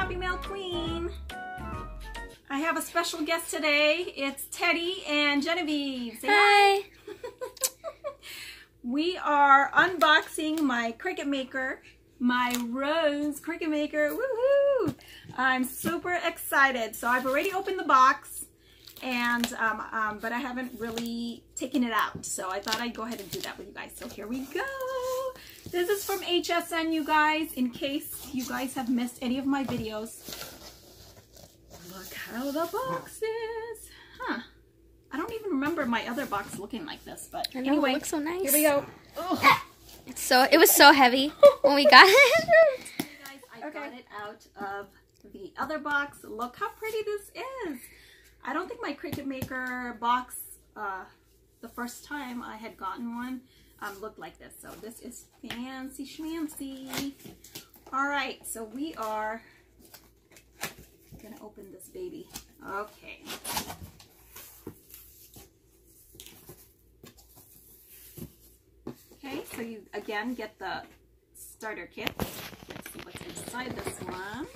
Happy Mail Queen. I have a special guest today. It's Teddy and Genevieve. Say hi. We are unboxing my Cricut maker, my Rose Cricut maker. Woohoo! I'm super excited. So I've already opened the box, and but I haven't really taken it out. So I thought I'd go ahead and do that with you guys. So here we go. This is from HSN, you guys, in case you guys have missed any of my videos. Look how the box is. Huh. I don't even remember my other box looking like this, but I know, anyway, it looks so nice. Here we go. Oh. It was so heavy when we got it. Guys, I got it out of the other box. Look how pretty this is. I don't think my Cricut maker box, the first time I had gotten one, looked like this. So this is fancy schmancy. All right, so we are gonna open this baby. Okay. Okay, so you again get the starter kit. Let's see what's inside this one.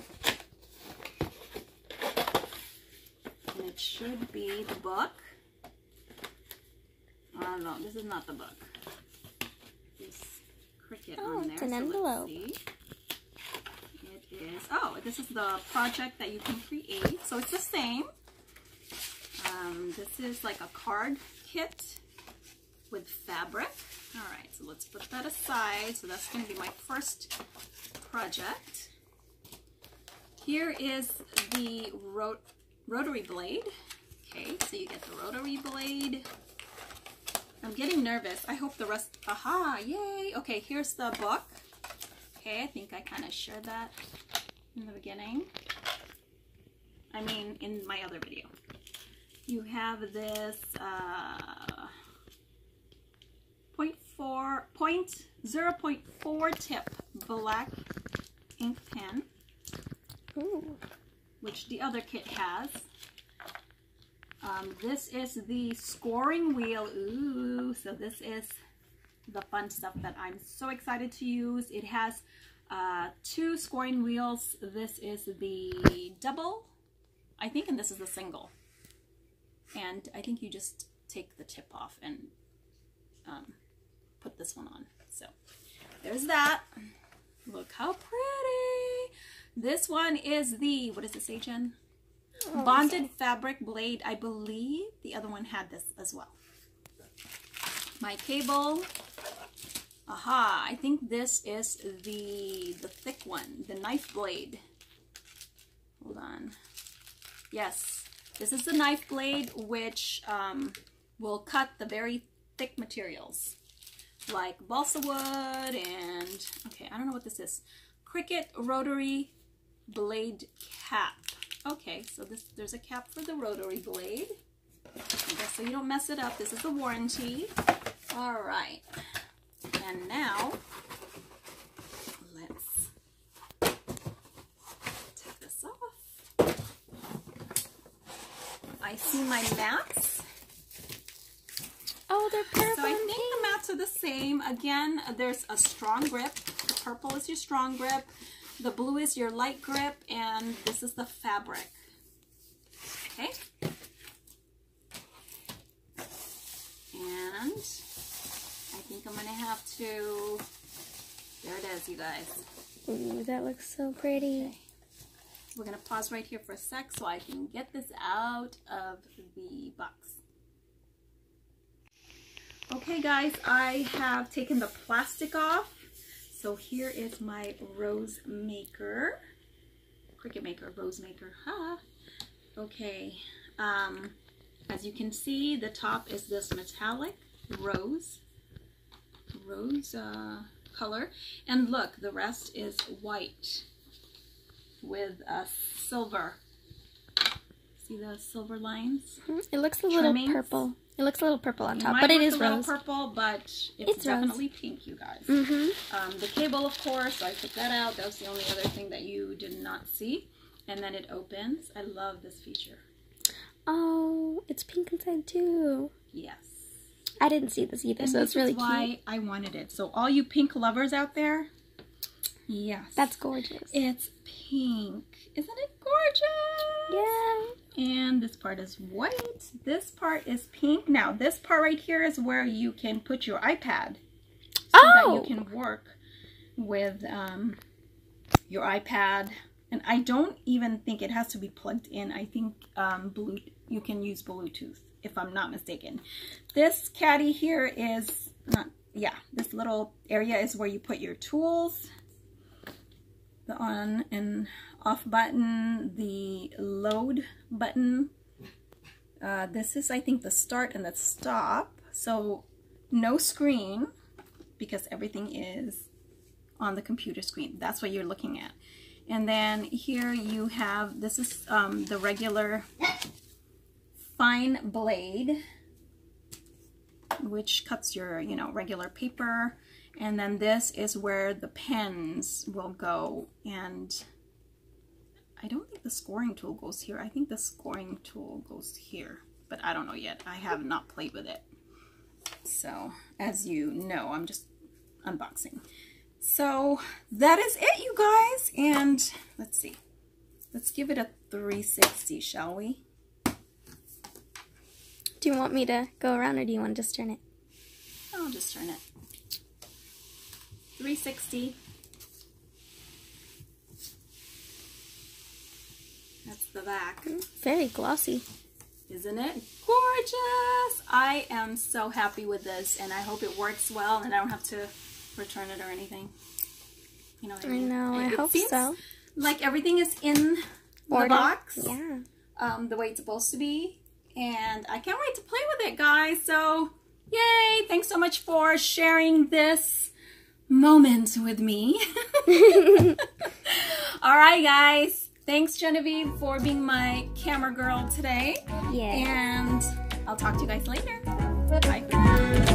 And it should be the book. Oh no, this is not the book. This Cricut on there. It's an envelope. It is. Oh, this is the project that you can create. So it's the same. This is like a card kit with fabric. All right, so let's put that aside. So that's going to be my first project. Here is the rotary blade. Okay, so you get the rotary blade. I'm getting nervous. I hope the rest, aha, yay. Okay, here's the book. Okay, I think I kind of shared that in the beginning. I mean, in my other video. You have this 0.4 tip black ink pen. Ooh. Which the other kit has. This is the scoring wheel. Ooh, so this is the fun stuff that I'm so excited to use. It has 2 scoring wheels. This is the double, I think, and this is the single. And I think you just take the tip off and put this one on. So there's that. Look how pretty. This one is the, what does it say, Jen? Oh, bonded fabric blade. I believe the other one had this as well. My cable. Aha, I think this is the thick one, the knife blade. Hold on. Yes, this is the knife blade, which will cut the very thick materials like balsa wood and, okay, I don't know what this is. Cricut rotary blade cap. Okay, so there's a cap for the rotary blade. Okay, so you don't mess it up. This is a warranty. All right. And now, let's take this off. I see my mats. Oh, they're purple. So I think the mats are the same. Again, there's a strong grip. The purple is your strong grip. The blue is your light grip. And this is the fabric. Okay. And I think I'm going to have to, there it is, you guys. Ooh, that looks so pretty. Okay. We're going to pause right here for a sec so I can get this out of the box. Okay guys, I have taken the plastic off. So here is my rose maker. Cricut maker, rose maker. Ha! Okay. As you can see, the top is this metallic rose color, and look, the rest is white with silver. See the silver lines? It looks a little purple. It looks a little purple on top, but it is rose. Purple, but it's definitely rose. Pink, you guys. The cable, of course, I took that out. That was the only other thing that you did not see. And then it opens. I love this feature. Oh, it's pink inside too. Yes. I didn't see this either, so it's really cute. That's why I wanted it. So all you pink lovers out there, Yes. That's gorgeous. It's pink. Isn't it gorgeous? Yeah. And this part is white. This part is pink. Now, this part right here is where you can put your iPad. So that you can work with your iPad. And I don't even think it has to be plugged in. I think you can use Bluetooth, if I'm not mistaken. This caddy here is not, yeah, this little area is where you put your tools. The on and off button, the load button. This is, I think, the start and the stop. So no screen, because everything is on the computer screen. That's what you're looking at. And then here you have, this is the regular fine blade, which cuts your, you know, regular paper. And then this is where the pens will go. And I don't think the scoring tool goes here. I think the scoring tool goes here, but I don't know yet. I have not played with it. So as you know, I'm just unboxing. So that is it, you guys. And let's see. Let's give it a 360, shall we? Do you want me to go around or do you want to just turn it? I'll just turn it. 360. That's the back. Very glossy. Isn't it gorgeous? I am so happy with this, and I hope it works well and I don't have to return it or anything. You know what I mean? I know, I hope so. Like everything is in the box. Yeah. The way it's supposed to be. And I can't wait to play with it, guys. So, yay! Thanks so much for sharing this moment with me. Alright, guys. Thanks, Genevieve, for being my camera girl today. Yeah. And I'll talk to you guys later. Bye.